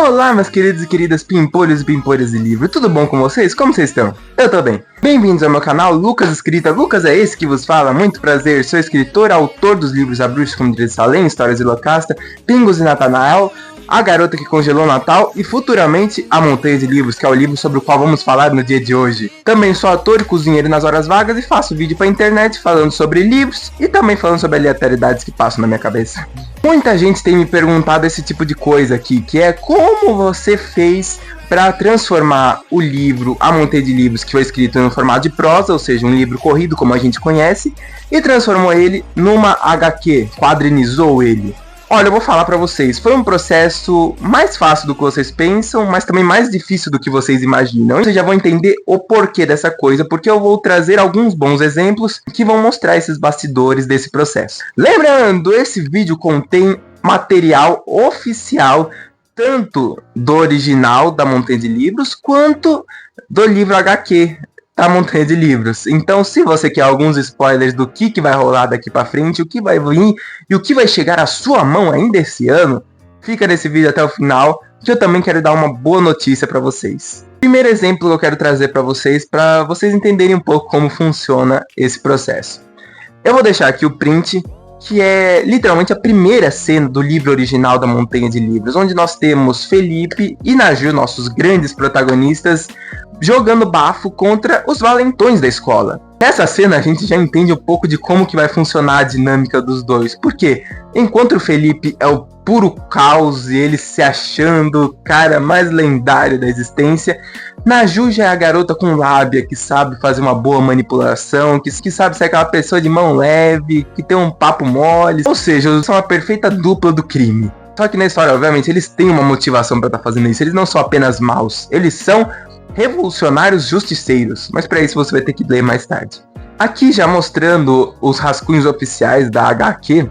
Olá, meus queridos e queridas pimpolhos e pimpolhas de livro, tudo bom com vocês? Como vocês estão? Eu tô bem. Bem-vindos ao meu canal Lucas Escrita. Lucas é esse que vos fala, muito prazer, sou escritor, autor dos livros A Bruxa Escondida de Salem, Histórias de Locasta, Pingos e Natanael, A Garota que Congelou o Natal e futuramente A Montanha de Livros, que é o livro sobre o qual vamos falar no dia de hoje. Também sou ator e cozinheiro nas horas vagas e faço vídeo pra internet falando sobre livros e também falando sobre aleatoriedades que passam na minha cabeça. Muita gente tem me perguntado esse tipo de coisa aqui, que é como você fez para transformar o livro A Montanha de Livros, que foi escrito no formato de prosa, ou seja, um livro corrido como a gente conhece, e transformou ele numa HQ, quadrinizou ele. Olha, eu vou falar pra vocês, foi um processo mais fácil do que vocês pensam, mas também mais difícil do que vocês imaginam. Vocês já vão entender o porquê dessa coisa, porque eu vou trazer alguns bons exemplos que vão mostrar esses bastidores desse processo. Lembrando, esse vídeo contém material oficial, tanto do original da Montanha de Livros, quanto do livro HQ da Montanha de Livros. Então, se você quer alguns spoilers do que vai rolar daqui pra frente, o que vai vir e o que vai chegar à sua mão ainda esse ano, fica nesse vídeo até o final, que eu também quero dar uma boa notícia pra vocês. Primeiro exemplo que eu quero trazer pra vocês entenderem um pouco como funciona esse processo. Eu vou deixar aqui o print, que é literalmente a primeira cena do livro original da Montanha de Livros, onde nós temos Felipe e Naju, nossos grandes protagonistas, jogando bafo contra os valentões da escola. Nessa cena a gente já entende um pouco de como que vai funcionar a dinâmica dos dois, porque enquanto o Felipe é o puro caos e ele se achando o cara mais lendário da existência, Naju já é a garota com lábia, que sabe fazer uma boa manipulação, que sabe ser aquela pessoa de mão leve, que tem um papo mole, ou seja, são a perfeita dupla do crime. Só que na história, obviamente, eles têm uma motivação pra estar fazendo isso, eles não são apenas maus, eles são revolucionários justiceiros, mas para isso você vai ter que ler mais tarde. Aqui já mostrando os rascunhos oficiais da HQ,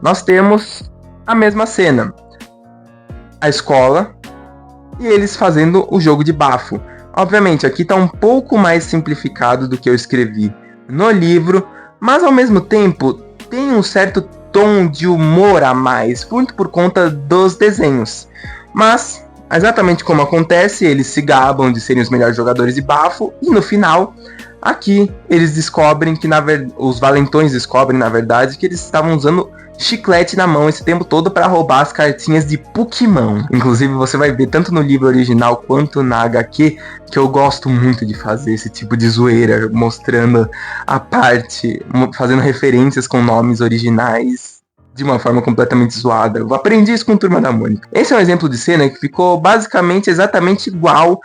nós temos a mesma cena. A escola e eles fazendo o jogo de bafo. Obviamente aqui está um pouco mais simplificado do que eu escrevi no livro, mas ao mesmo tempo tem um certo tom de humor a mais, muito por conta dos desenhos. Mas exatamente como acontece, eles se gabam de serem os melhores jogadores de bafo e no final, aqui eles descobrem que os valentões descobrem na verdade que eles estavam usando chiclete na mão esse tempo todo para roubar as cartinhas de Pokémon. Inclusive você vai ver tanto no livro original quanto na HQ que eu gosto muito de fazer esse tipo de zoeira, mostrando a parte, fazendo referências com nomes originais de uma forma completamente zoada. Eu aprendi isso com Turma da Mônica. Esse é um exemplo de cena que ficou basicamente exatamente igual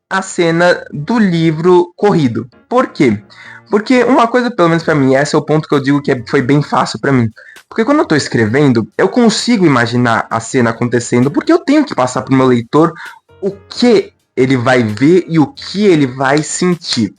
à cena do livro corrido. Por quê? Porque uma coisa, pelo menos pra mim, esse é o ponto que eu digo que foi bem fácil pra mim. Porque quando eu tô escrevendo, eu consigo imaginar a cena acontecendo, porque eu tenho que passar pro meu leitor o que ele vai ver e o que ele vai sentir.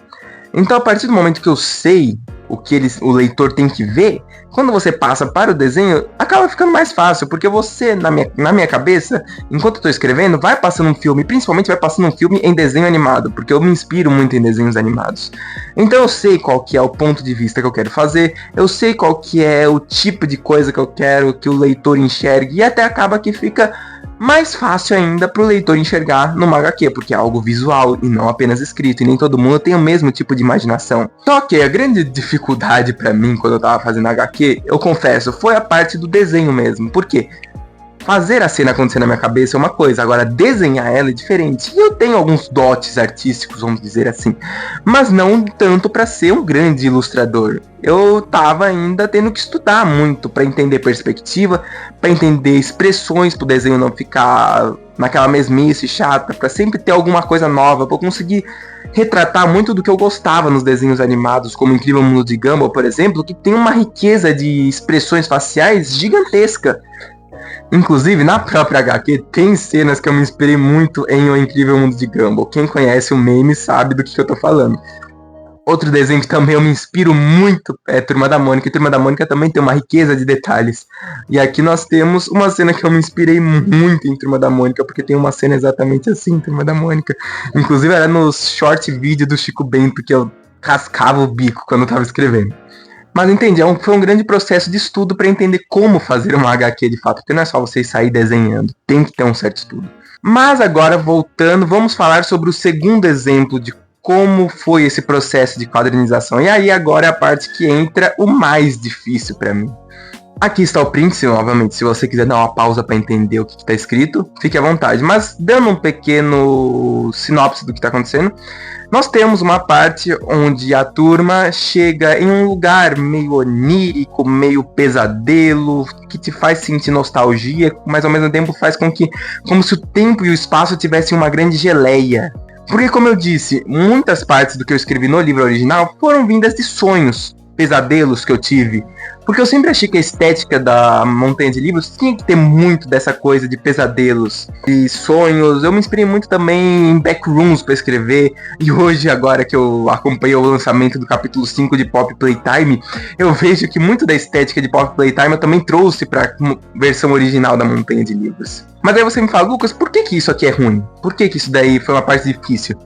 Então, a partir do momento que eu sei o que o leitor tem que ver, quando você passa para o desenho, acaba ficando mais fácil, porque você, na minha cabeça, enquanto eu tô escrevendo, vai passando um filme, principalmente vai passando um filme em desenho animado, porque eu me inspiro muito em desenhos animados. Então eu sei qual que é o ponto de vista que eu quero fazer, eu sei qual que é o tipo de coisa que eu quero que o leitor enxergue, e até acaba que fica mais fácil ainda para o leitor enxergar numa HQ, porque é algo visual e não apenas escrito, e nem todo mundo tem o mesmo tipo de imaginação. Só que a grande dificuldade para mim quando eu tava fazendo HQ, eu confesso, foi a parte do desenho mesmo. Por quê? Fazer a cena acontecer na minha cabeça é uma coisa, agora desenhar ela é diferente. E eu tenho alguns dotes artísticos, vamos dizer assim, mas não tanto para ser um grande ilustrador. Eu tava ainda tendo que estudar muito para entender perspectiva, para entender expressões, para o desenho não ficar naquela mesmice chata, para sempre ter alguma coisa nova, para eu conseguir retratar muito do que eu gostava nos desenhos animados, como Incrível Mundo de Gumball, por exemplo, que tem uma riqueza de expressões faciais gigantesca. Inclusive, na própria HQ, tem cenas que eu me inspirei muito em O Incrível Mundo de Gumball. Quem conhece o meme sabe do que eu tô falando. Outro desenho que também eu me inspiro muito é Turma da Mônica. E Turma da Mônica também tem uma riqueza de detalhes. E aqui nós temos uma cena que eu me inspirei muito em Turma da Mônica, porque tem uma cena exatamente assim, Turma da Mônica. Inclusive era no short vídeo do Chico Bento que eu cascava o bico quando eu tava escrevendo. Mas entendi, foi um grande processo de estudo para entender como fazer uma HQ de fato, porque não é só você sair desenhando, tem que ter um certo estudo. Mas agora, voltando, vamos falar sobre o segundo exemplo de como foi esse processo de quadrinização. E aí agora é a parte que entra o mais difícil para mim. Aqui está o print, novamente, se você quiser dar uma pausa para entender o que está escrito, fique à vontade. Mas dando um pequeno sinopse do que está acontecendo, nós temos uma parte onde a turma chega em um lugar meio onírico, meio pesadelo, que te faz sentir nostalgia, mas ao mesmo tempo faz com que, como se o tempo e o espaço tivessem uma grande geleia. Porque, como eu disse, muitas partes do que eu escrevi no livro original foram vindas de sonhos, pesadelos que eu tive. Porque eu sempre achei que a estética da Montanha de Livros tinha que ter muito dessa coisa de pesadelos e sonhos. Eu me inspirei muito também em backrooms para escrever. E hoje, agora que eu acompanhei o lançamento do capítulo 5 de Pop Playtime, eu vejo que muito da estética de Pop Playtime eu também trouxe para a versão original da Montanha de Livros. Mas aí você me fala, Lucas, por que isso aqui é ruim? Por que isso daí foi uma parte difícil?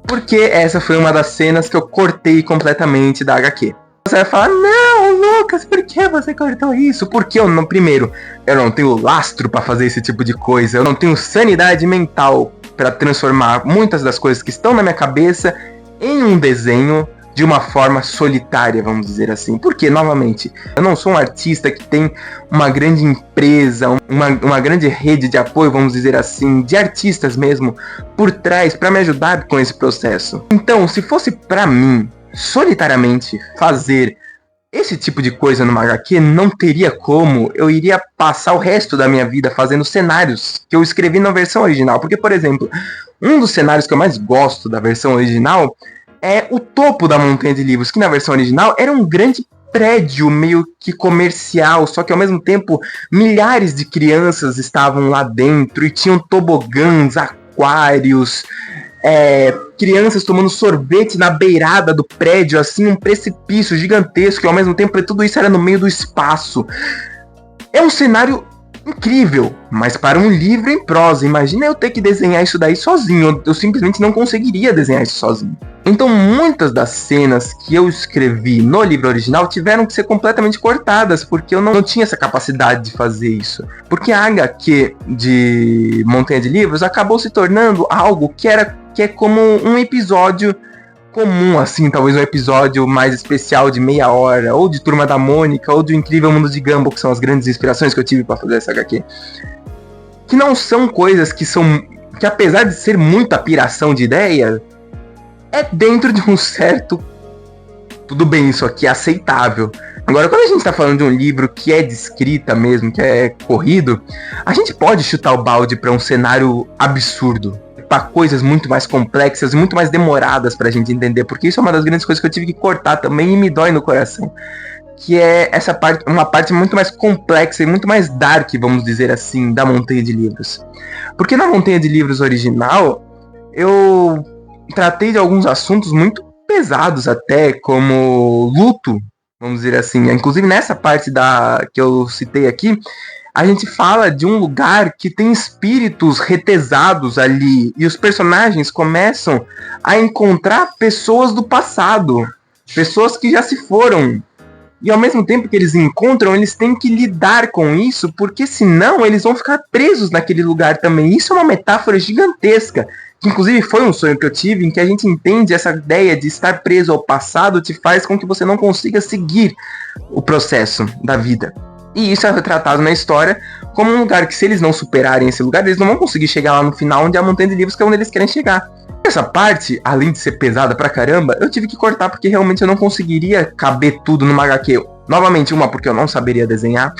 Porque essa foi uma das cenas que eu cortei completamente da HQ. Você vai falar, não, Lucas, por que você cortou isso? Porque eu não, primeiro, eu não tenho lastro pra fazer esse tipo de coisa, eu não tenho sanidade mental pra transformar muitas das coisas que estão na minha cabeça em um desenho de uma forma solitária, vamos dizer assim. Porque, novamente, eu não sou um artista que tem uma grande empresa, uma grande rede de apoio, vamos dizer assim, de artistas mesmo, por trás pra me ajudar com esse processo. Então, se fosse pra mim solitariamente fazer esse tipo de coisa numa HQ, não teria como. Eu iria passar o resto da minha vida fazendo cenários que eu escrevi na versão original. Porque, por exemplo, um dos cenários que eu mais gosto da versão original é o topo da Montanha de Livros, que na versão original era um grande prédio meio que comercial, só que ao mesmo tempo milhares de crianças estavam lá dentro e tinham tobogãs, aquários, crianças tomando sorvete na beirada do prédio, assim, um precipício gigantesco, e ao mesmo tempo tudo isso era no meio do espaço. É um cenário incrível, mas para um livro em prosa, imagina eu ter que desenhar isso daí sozinho, eu simplesmente não conseguiria desenhar isso sozinho. Então muitas das cenas que eu escrevi no livro original tiveram que ser completamente cortadas, porque eu não tinha essa capacidade de fazer isso. Porque a HQ de Montanha de Livros acabou se tornando algo que é como um episódio comum, assim, talvez um episódio mais especial de meia hora, ou de Turma da Mônica, ou do Incrível Mundo de Gumball, que são as grandes inspirações que eu tive para fazer essa HQ. Que não são coisas que apesar de ser muita piração de ideia, é dentro de um certo... Tudo bem, isso aqui é aceitável. Agora, quando a gente tá falando de um livro que é de escrita mesmo, que é corrido, a gente pode chutar o balde para um cenário absurdo, para coisas muito mais complexas e muito mais demoradas pra gente entender, porque isso é uma das grandes coisas que eu tive que cortar também e me dói no coração, que é essa parte, uma parte muito mais complexa e muito mais dark, vamos dizer assim, da Montanha de Livros. Porque na Montanha de Livros original, eu tratei de alguns assuntos muito pesados até, como luto, vamos dizer assim. Inclusive nessa parte que eu citei aqui, a gente fala de um lugar que tem espíritos retesados ali, e os personagens começam a encontrar pessoas do passado, pessoas que já se foram. E ao mesmo tempo que eles encontram, eles têm que lidar com isso, porque senão eles vão ficar presos naquele lugar também. Isso é uma metáfora gigantesca, que inclusive foi um sonho que eu tive, em que a gente entende essa ideia de estar preso ao passado te faz com que você não consiga seguir o processo da vida. E isso é retratado na história como um lugar que, se eles não superarem esse lugar, eles não vão conseguir chegar lá no final, onde é a Montanha de Livros, que é onde eles querem chegar. Essa parte, além de ser pesada pra caramba, eu tive que cortar porque realmente eu não conseguiria caber tudo numa HQ. Novamente, uma porque eu não saberia desenhar,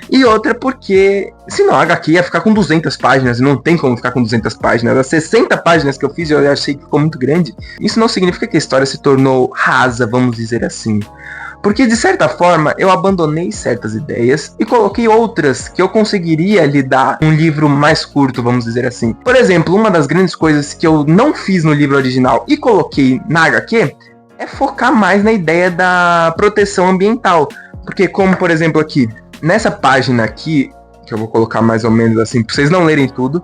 e outra porque, senão a HQ ia ficar com 200 páginas, e não tem como ficar com 200 páginas. As 60 páginas que eu fiz, eu achei que ficou muito grande. Isso não significa que a história se tornou rasa, vamos dizer assim. Porque, de certa forma, eu abandonei certas ideias e coloquei outras que eu conseguiria lidar um livro mais curto, vamos dizer assim. Por exemplo, uma das grandes coisas que eu não fiz no livro original e coloquei na HQ é focar mais na ideia da proteção ambiental. Porque, como, por exemplo, aqui, nessa página aqui, que eu vou colocar mais ou menos assim, pra vocês não lerem tudo,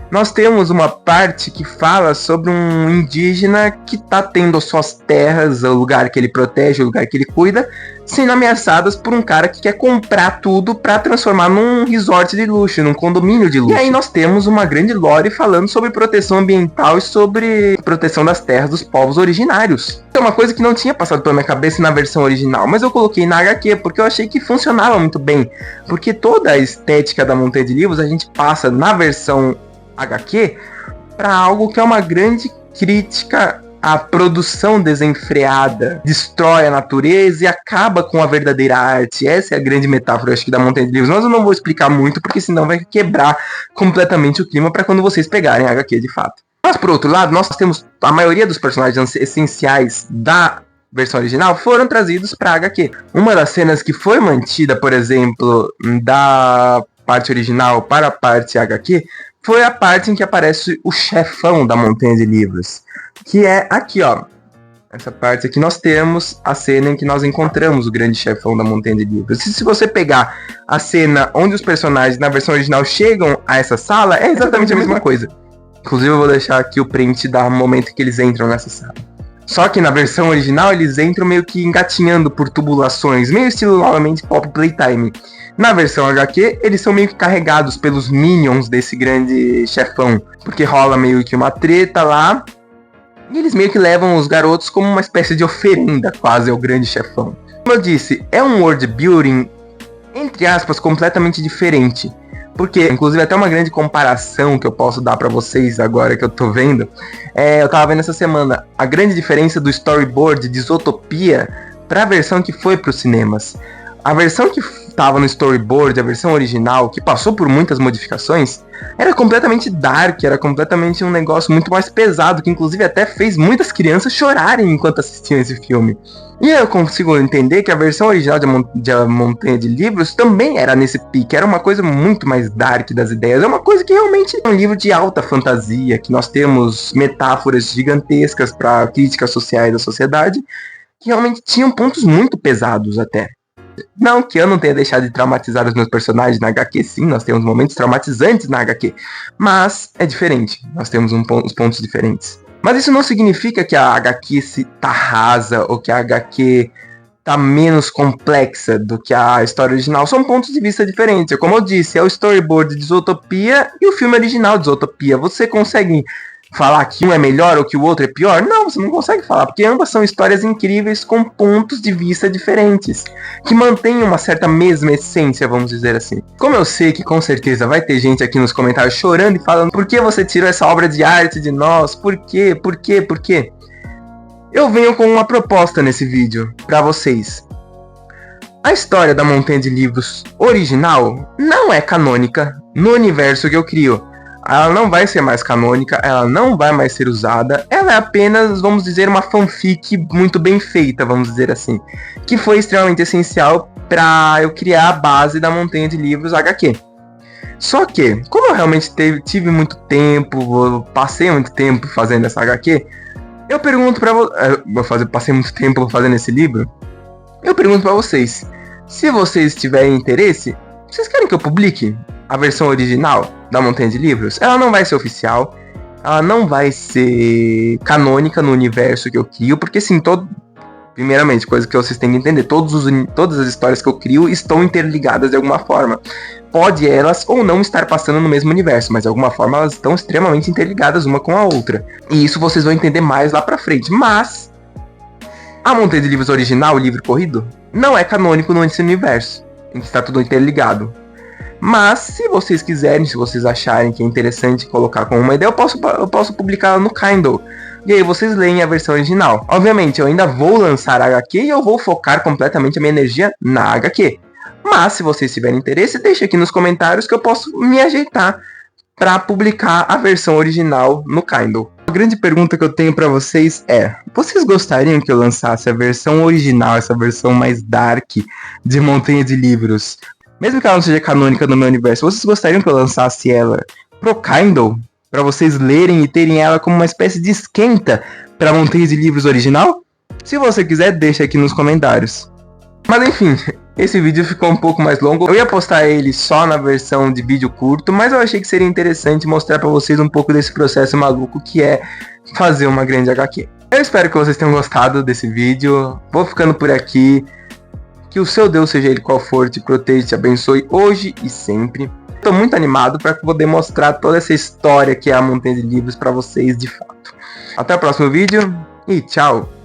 nós temos uma parte que fala sobre um indígena que tá tendo as suas terras, o lugar que ele protege, o lugar que ele cuida, sendo ameaçadas por um cara que quer comprar tudo para transformar num resort de luxo, num condomínio de luxo. E aí nós temos uma grande lore falando sobre proteção ambiental e sobre proteção das terras dos povos originários. É uma coisa que não tinha passado pela minha cabeça na versão original, mas eu coloquei na HQ porque eu achei que funcionava muito bem. Porque toda a estética da Montanha de Livros a gente passa na versão HQ para algo que é uma grande crítica à produção desenfreada, destrói a natureza e acaba com a verdadeira arte. Essa é a grande metáfora, eu acho, que da Montanha de Livros. Mas eu não vou explicar muito, porque senão vai quebrar completamente o clima para quando vocês pegarem a HQ de fato. Mas por outro lado, nós temos a maioria dos personagens essenciais da versão original foram trazidos para a HQ. Uma das cenas que foi mantida, por exemplo, da parte original para a parte HQ foi a parte em que aparece o chefão da Montanha de Livros, que é aqui, ó. Essa parte aqui nós temos a cena em que nós encontramos o grande chefão da Montanha de Livros. E se você pegar a cena onde os personagens na versão original chegam a essa sala, é exatamente a mesma coisa. Inclusive eu vou deixar aqui o print do momento que eles entram nessa sala. Só que na versão original eles entram meio que engatinhando por tubulações, meio estilo novamente Pop Playtime. Na versão HQ, eles são meio que carregados pelos minions desse grande chefão, porque rola meio que uma treta lá, e eles meio que levam os garotos como uma espécie de oferenda quase ao grande chefão. Como eu disse, é um world building, entre aspas, completamente diferente. Porque, inclusive, até uma grande comparação que eu posso dar pra vocês agora que eu tô vendo, eu tava vendo essa semana a grande diferença do storyboard de Zootopia pra versão que foi pros cinemas. A versão que tava no storyboard, a versão original, que passou por muitas modificações, era completamente dark, era completamente um negócio muito mais pesado, que inclusive até fez muitas crianças chorarem enquanto assistiam esse filme. E eu consigo entender que a versão original de A Montanha de Livros também era nesse pique, era uma coisa muito mais dark das ideias, é uma coisa que realmente é um livro de alta fantasia, que nós temos metáforas gigantescas para críticas sociais da sociedade, que realmente tinham pontos muito pesados até. Não que eu não tenha deixado de traumatizar os meus personagens na HQ, sim, nós temos momentos traumatizantes na HQ, mas é diferente, nós temos uns pontos diferentes. Mas isso não significa que a HQ tá rasa, ou que a HQ tá menos complexa do que a história original. São pontos de vista diferentes. Como eu disse, é o storyboard de Zootopia e o filme original de Zootopia. Você consegue falar que um é melhor ou que o outro é pior? Não, você não consegue falar, porque ambas são histórias incríveis com pontos de vista diferentes, que mantêm uma certa mesma essência, vamos dizer assim. Como eu sei que com certeza vai ter gente aqui nos comentários chorando e falando: por que você tirou essa obra de arte de nós? Por quê? Por quê? Por quê? Eu venho com uma proposta nesse vídeo pra vocês. A história da Montanha de Livros original não é canônica no universo que eu crio. Ela não vai ser mais canônica, ela não vai mais ser usada, ela é apenas, vamos dizer, uma fanfic muito bem feita, vamos dizer assim, que foi extremamente essencial para eu criar a base da Montanha de Livros HQ. Só que, como eu realmente tive muito tempo, passei muito tempo fazendo essa HQ, eu pergunto pra vocês, passei muito tempo fazendo esse livro, eu pergunto pra vocês, se vocês tiverem interesse, vocês querem que eu publique a versão original da Montanha de Livros? Ela não vai ser oficial, ela não vai ser canônica no universo que eu crio, porque sim, primeiramente, coisa que vocês têm que entender, todas as histórias que eu crio estão interligadas de alguma forma. Pode elas ou não estar passando no mesmo universo, mas de alguma forma elas estão extremamente interligadas uma com a outra. E isso vocês vão entender mais lá pra frente. Mas a Montanha de Livros original, o livro corrido, não é canônico nesse universo, em que está tudo interligado. Mas, se vocês quiserem, se vocês acharem que é interessante colocar como uma ideia, eu posso publicá-la no Kindle. E aí vocês leem a versão original. Obviamente, eu ainda vou lançar a HQ e eu vou focar completamente a minha energia na HQ. Mas, se vocês tiverem interesse, deixe aqui nos comentários que eu posso me ajeitar para publicar a versão original no Kindle. A grande pergunta que eu tenho para vocês é: vocês gostariam que eu lançasse a versão original, essa versão mais dark de Montanha de Livros, mesmo que ela não seja canônica no meu universo, vocês gostariam que eu lançasse ela pro Kindle? Pra vocês lerem e terem ela como uma espécie de esquenta pra Montanha de Livros original? Se você quiser, deixa aqui nos comentários. Mas enfim, Esse vídeo ficou um pouco mais longo. Eu ia postar ele só na versão de vídeo curto, mas eu achei que seria interessante mostrar pra vocês um pouco desse processo maluco que é fazer uma grande HQ. Eu espero que vocês tenham gostado desse vídeo. Vou ficando por aqui. Que o seu Deus, seja ele qual for, te proteja e te abençoe hoje e sempre. Estou muito animado para poder mostrar toda essa história que é a Montanha de Livros para vocês de fato. Até o próximo vídeo e tchau!